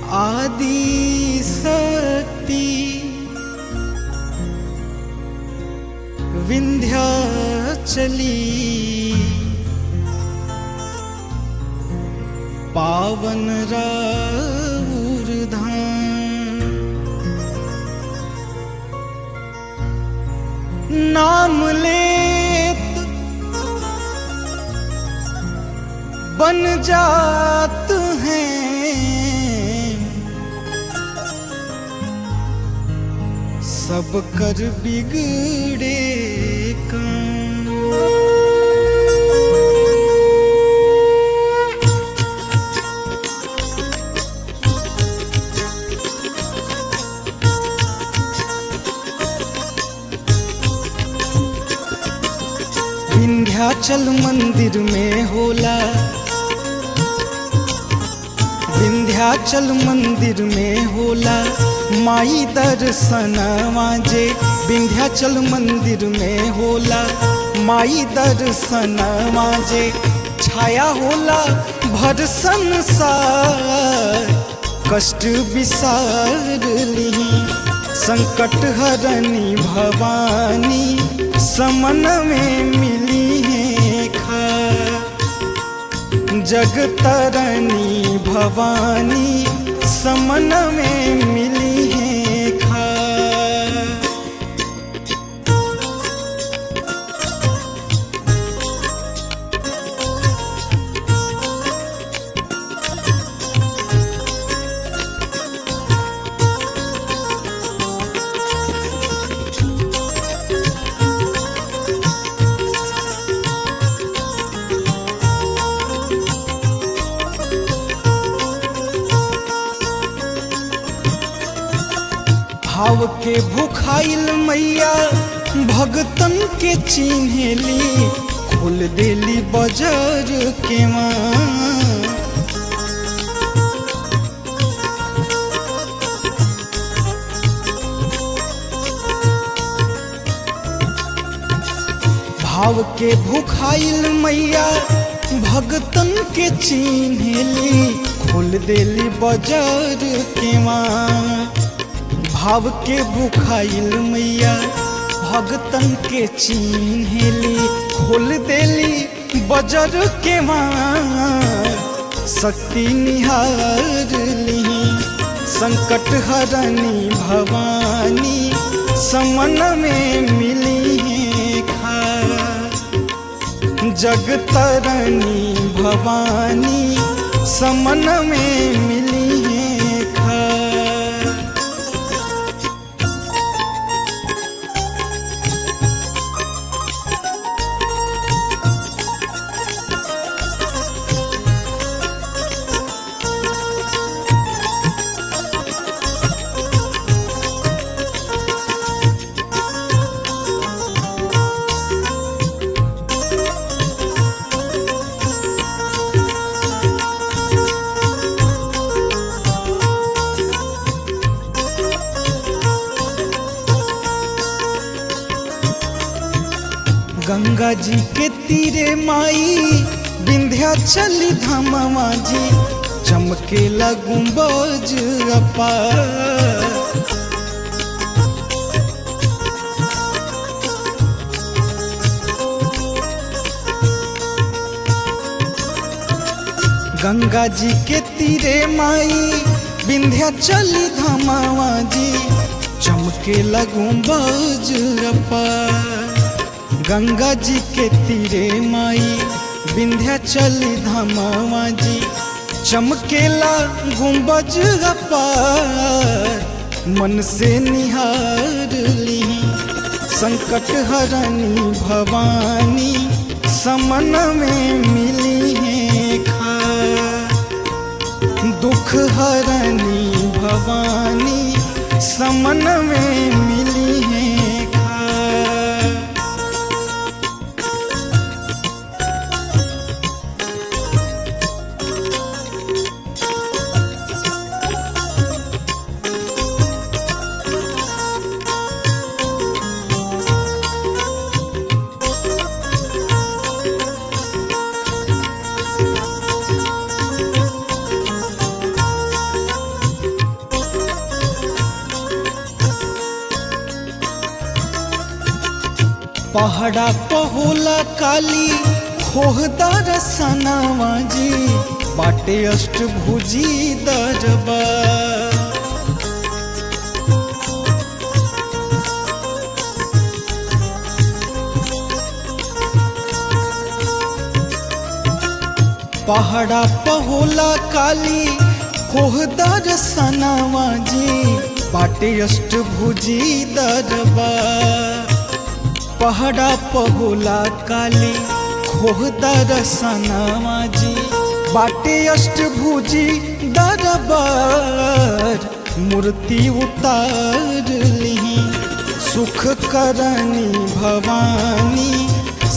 आदि शक्ति विंध्याचली पावन राउर धाम। नाम लेत बन जात हैं सब कर बिगड़े काम। विंध्याचल मंदिर में होला, विंध्याचल मंदिर में होला माई दर्शनवा जे। विंध्याचल मंदिर में होला माई दर्शनवा जे। छाया होला भर संसार कष्ट विसार ली। संकट हरनी भवानी समन में मिली है खा। जग तरनी भवानी समन में मिली है खा। भाव के भुखाइल मैया भगतन के चिन्हेली। खोल देली बजर के माँ। भाव के भुखाइल मैया भगतन के चिन्हेली। खोल देली बजर के माँ। भाव के भुखाइल मैया भगतन के चिन्हेली। खोल देली बजर के माँ। शक्ति निहार ली संकट हरनी भवानी समन में मिली है खा। जग तरनी भवानी समन में मिली है खा। गंगा जी के तीरे माई विंध्याचली धामवा जी। चमकेला गुंबज अपार। गंगा जी के तीरे माई विंध्याचली धामवा जी। चमकेला गुंबज अपार। गंगा जी के तीरे माई विंध्याचली धामवा जी। चमकेला गुंबज अपार। मन से निहार ली संकट हरनी भवानी समन में मिली है खा। दुख हरनी भवानी समन में मिली है खा। पहाड़ा पहोला काली खोहदार सनावा जी बाटे अष्टभुजी दरबार। पहाड़ा पहोला काली खोहदार सनावा जी बाटे अष्टभुजी दरबार। पहाड़ा पहोला काली खोहदार सनावा जी बाटे अष्टभुजी दरबार। मूर्ति उतार ली सुख करनी भवानी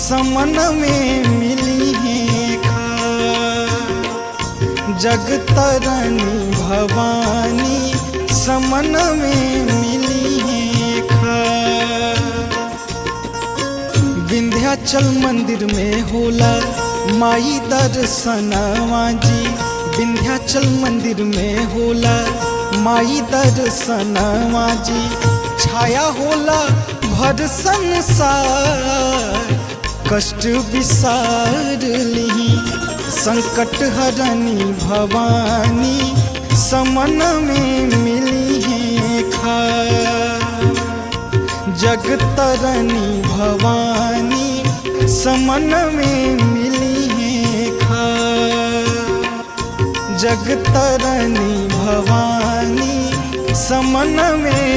समन में मिली है जगतरनी भवानी समन में मिली है विंध्याचल मंदिर में होला माई दर्शनवा जी। विंध्याचल मंदिर में होला माई दर्शनवा जी। छाया होला भर संसार कष्ट विसार ली संकट हरनी भवानी समन में मिली है जगतरनी भवानी समन में मिली है जगतरनी भवानी समन में